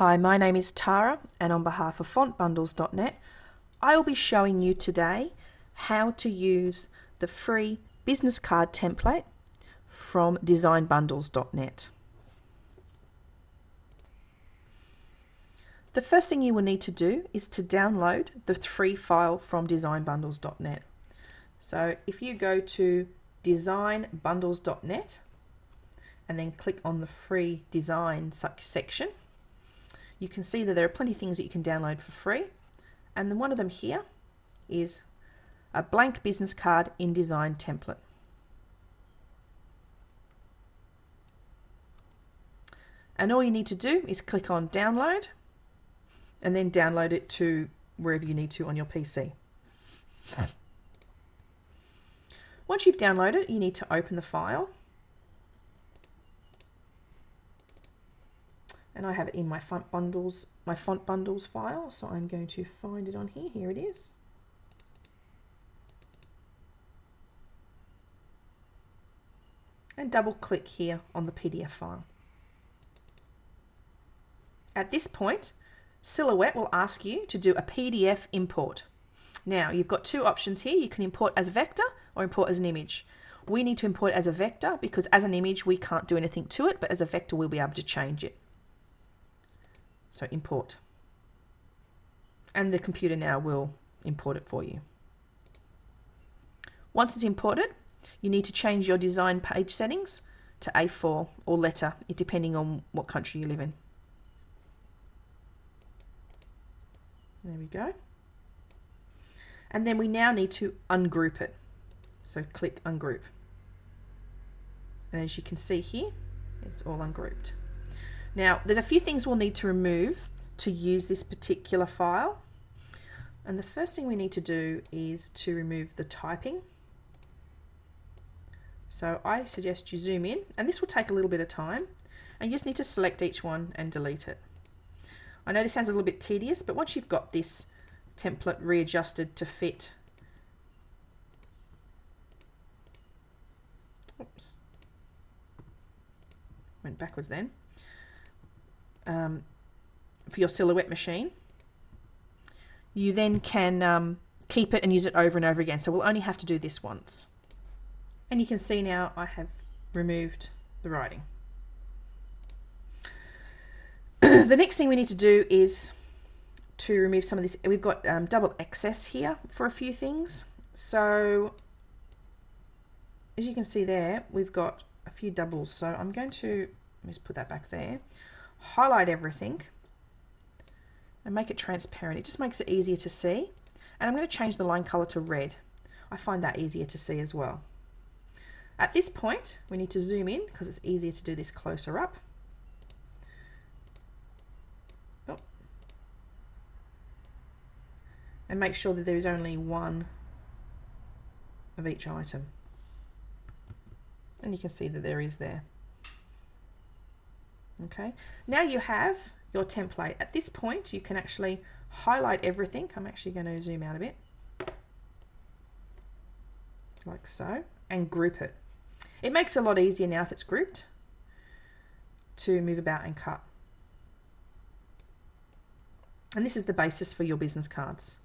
Hi, my name is Tara, and on behalf of fontbundles.net, I will be showing you today how to use the free business card template from designbundles.net. The first thing you will need to do is to download the free file from designbundles.net. So if you go to designbundles.net and then click on the free design section, you can see that there are plenty of things that you can download for free, and then one of them here is a blank business card InDesign template. And all you need to do is click on download and then download it to wherever you need to on your PC. Once you've downloaded it, you need to open the file. And I have it in my font bundles file, so I'm going to find it on here. Here it is. And double click here on the PDF file. At this point, Silhouette will ask you to do a PDF import. Now, you've got two options here. You can import as a vector or import as an image. We need to import as a vector because as an image we can't do anything to it, but as a vector we'll be able to change it. So import. And the computer now will import it for you. Once it's imported, you need to change your design page settings to A4 or letter, depending on what country you live in. There we go. And then we now need to ungroup it. So click ungroup. And as you can see here, it's all ungrouped. Now, there's a few things we'll need to remove to use this particular file. And the first thing we need to do is to remove the typing. So I suggest you zoom in, and this will take a little bit of time, and you just need to select each one and delete it. I know this sounds a little bit tedious, but once you've got this template readjusted to fit, oops, went backwards then, for your Silhouette machine, you then can keep it and use it over and over again. So we'll only have to do this once. And you can see now I have removed the writing. The next thing we need to do is to remove some of this. We've got double excess here for a few things. So as you can see there, we've got a few doubles. So I'm going to, let me just put that back there, highlight everything and make it transparent. It just makes it easier to see. And I'm going to change the line color to red. I find that easier to see as well. At this point, we need to zoom in because it's easier to do this closer up. Oh. And make sure that there is only one of each item. And you can see that there is there. Okay, now you have your template. At this point, you can actually highlight everything. I'm actually going to zoom out a bit, like so, and group it. It makes it a lot easier now if it's grouped to move about and cut. And this is the basis for your business cards.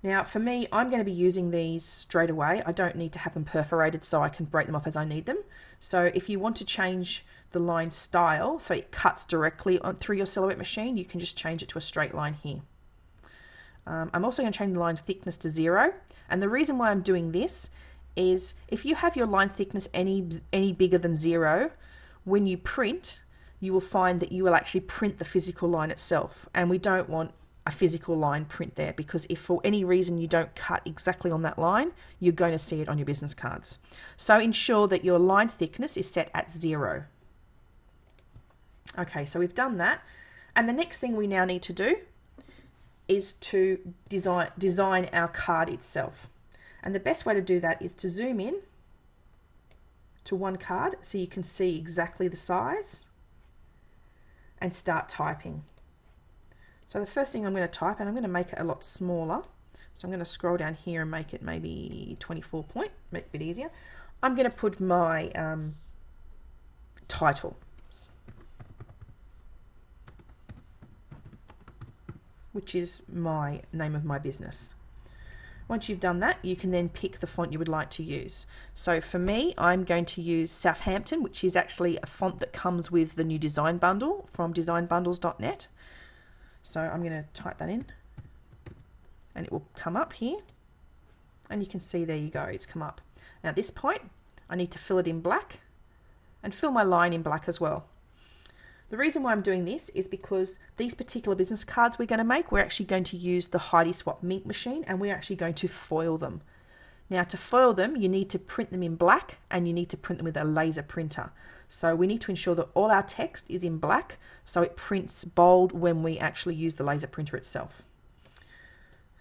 Now for me, I'm going to be using these straight away. I don't need to have them perforated, so I can break them off as I need them. So if you want to change the line style so it cuts directly through your Silhouette machine, you can just change it to a straight line here. I'm also going to change the line thickness to 0. And the reason why I'm doing this is if you have your line thickness any bigger than 0, when you print, you will find that you will actually print the physical line itself. And we don't want a physical line print there, because if for any reason you don't cut exactly on that line, you're going to see it on your business cards. So ensure that your line thickness is set at 0. Okay, so we've done that. And the next thing we now need to do is to design our card itself. And the best way to do that is to zoom in to one card so you can see exactly the size and start typing. So the first thing I'm going to type, and I'm going to make it a lot smaller. So I'm going to scroll down here and make it maybe 24 point, make it a bit easier. I'm going to put my title. which is my name of my business. Once you've done that, you can then pick the font you would like to use. So for me, I'm going to use Southampton, which is actually a font that comes with the new design bundle from designbundles.net. So I'm going to type that in and it will come up here. And you can see, there you go, it's come up. Now at this point, I need to fill it in black and fill my line in black as well. The reason why I'm doing this is because these particular business cards we're going to make, we're actually going to use the Heidi Swapp Minc machine, and we're actually going to foil them. Now to foil them, you need to print them in black and you need to print them with a laser printer. So we need to ensure that all our text is in black so it prints bold when we actually use the laser printer itself.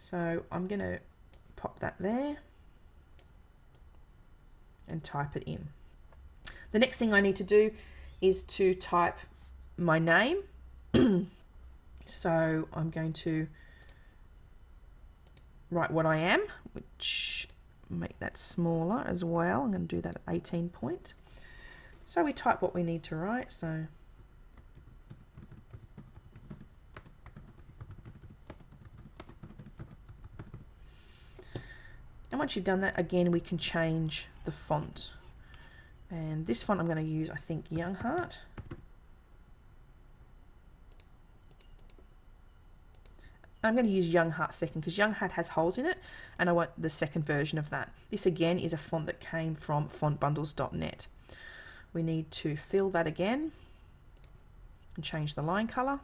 So I'm going to pop that there and type it in. The next thing I need to do is to type my name. So I'm going to write what I am, which make that smaller as well. I'm going to do that at 18 point. So we type what we need to write. So and once you've done that, again, we can change the font. And this font I'm going to use, I think, Young Heart. I'm going to use Young Heart second because Young Heart has holes in it and I want the second version of that. This again is a font that came from fontbundles.net. We need to fill that again and change the line color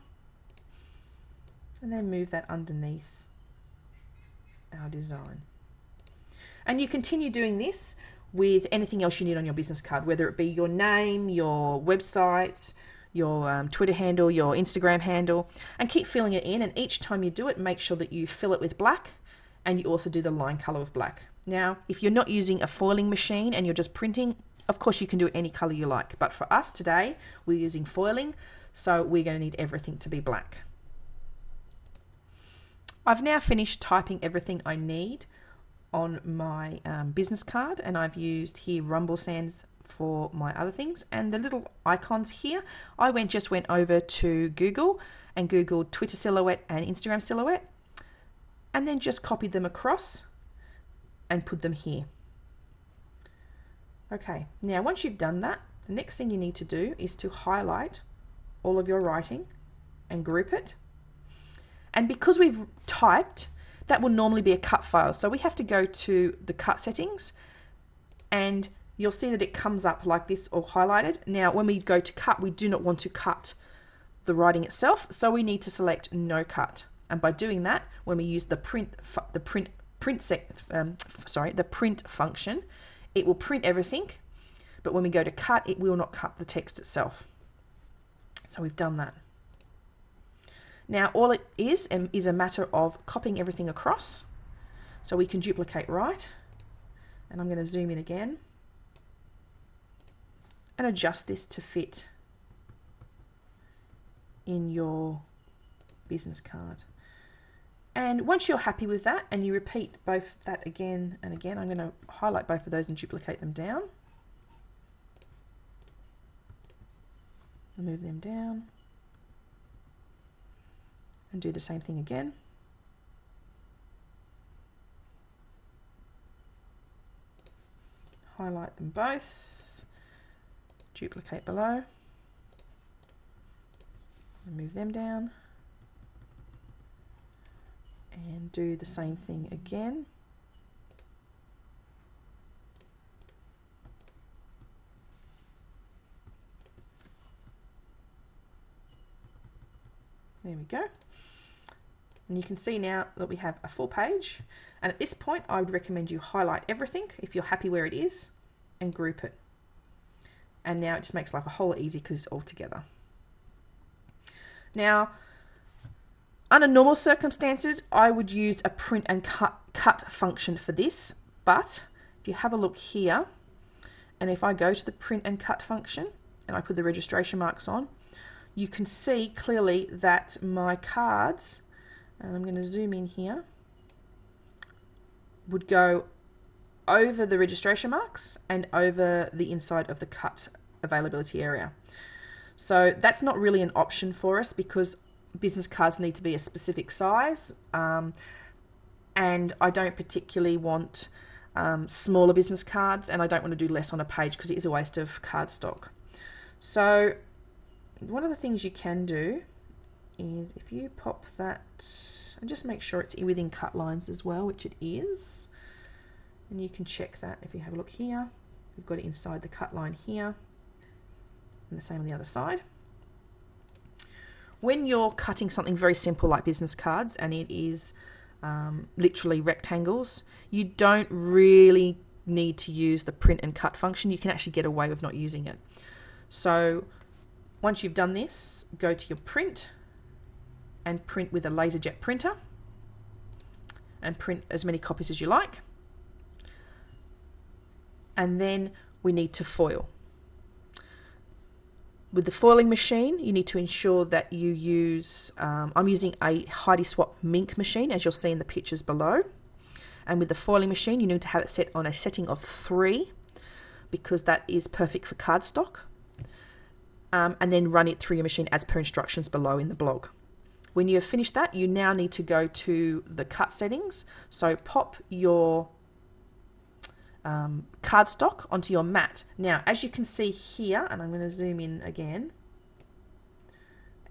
and then move that underneath our design. And you continue doing this with anything else you need on your business card, whether it be your name, your website, your Twitter handle, your Instagram handle, and keep filling it in. And each time you do it, make sure that you fill it with black and you also do the line color with black. Now, if you're not using a foiling machine and you're just printing, of course you can do it any color you like. But for us today, we're using foiling, so we're going to need everything to be black. I've now finished typing everything I need on my business card, and I've used here rumble sands for my other things, and the little icons here, I just went over to Google and Googled Twitter silhouette and Instagram silhouette and then just copied them across and put them here. Okay, now once you've done that, the next thing you need to do is to highlight all of your writing and group it. And because we've typed, that will normally be a cut file. So we have to go to the cut settings and you'll see that it comes up like this, all highlighted. Now, when we go to cut, we do not want to cut the writing itself, so we need to select no cut. And by doing that, when we use the print function, it will print everything. But when we go to cut, it will not cut the text itself. So we've done that. Now, all it is a matter of copying everything across, so we can duplicate right. And I'm going to zoom in again and adjust this to fit in your business card. And once you're happy with that and you repeat both that again and again, I'm going to highlight both of those and duplicate them down. Move them down and do the same thing again. Highlight them both, duplicate below, and move them down, and do the same thing again. There we go. And you can see now that we have a full page. And at this point, I would recommend you highlight everything if you're happy where it is and group it. And now it just makes life a whole lot easier because it's all together. Now, under normal circumstances, I would use a print and cut function for this. But if you have a look here, and if I go to the print and cut function and I put the registration marks on, you can see clearly that my cards, and I'm going to zoom in here, would go over the registration marks and over the inside of the cut availability area. So that's not really an option for us because business cards need to be a specific size, and I don't particularly want smaller business cards, and I don't want to do less on a page because it is a waste of cardstock. So one of the things you can do is if you pop that, and just make sure it's within cut lines as well, which it is, and you can check that if you have a look here. We've got it inside the cut line here, and the same on the other side. When you're cutting something very simple like business cards, and it is literally rectangles, you don't really need to use the print and cut function. You can actually get away with not using it. So once you've done this, go to your print and print with a LaserJet printer and print as many copies as you like. And then we need to foil. With the foiling machine, you need to ensure that you use, I'm using a Heidi Swapp Minc machine, as you'll see in the pictures below. And with the foiling machine, you need to have it set on a setting of 3, because that is perfect for cardstock. And then run it through your machine as per instructions below in the blog. When you have finished that, you now need to go to the cut settings. So pop your cardstock onto your mat. Now, as you can see here, and I'm going to zoom in again,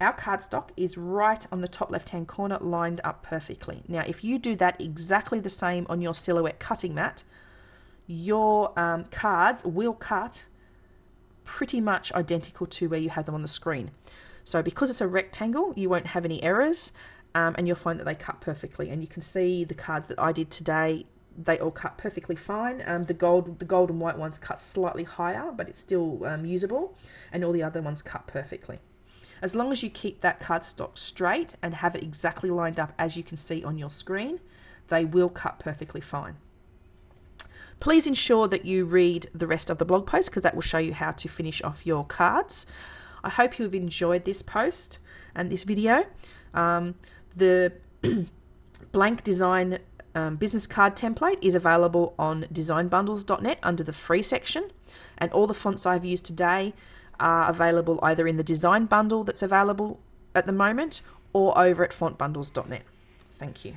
our cardstock is right on the top left-hand corner, lined up perfectly. Now, if you do that exactly the same on your silhouette cutting mat, your cards will cut pretty much identical to where you have them on the screen. So because it's a rectangle, you won't have any errors, and you'll find that they cut perfectly. And you can see the cards that I did today, they all cut perfectly fine. The gold and white ones cut slightly higher, but it's still usable, and all the other ones cut perfectly. As long as you keep that cardstock straight and have it exactly lined up as you can see on your screen, they will cut perfectly fine. Please ensure that you read the rest of the blog post, because that will show you how to finish off your cards. I hope you have enjoyed this post and this video. The blank design business card template is available on designbundles.net under the free section, and all the fonts I've used today are available either in the design bundle that's available at the moment or over at fontbundles.net. Thank you.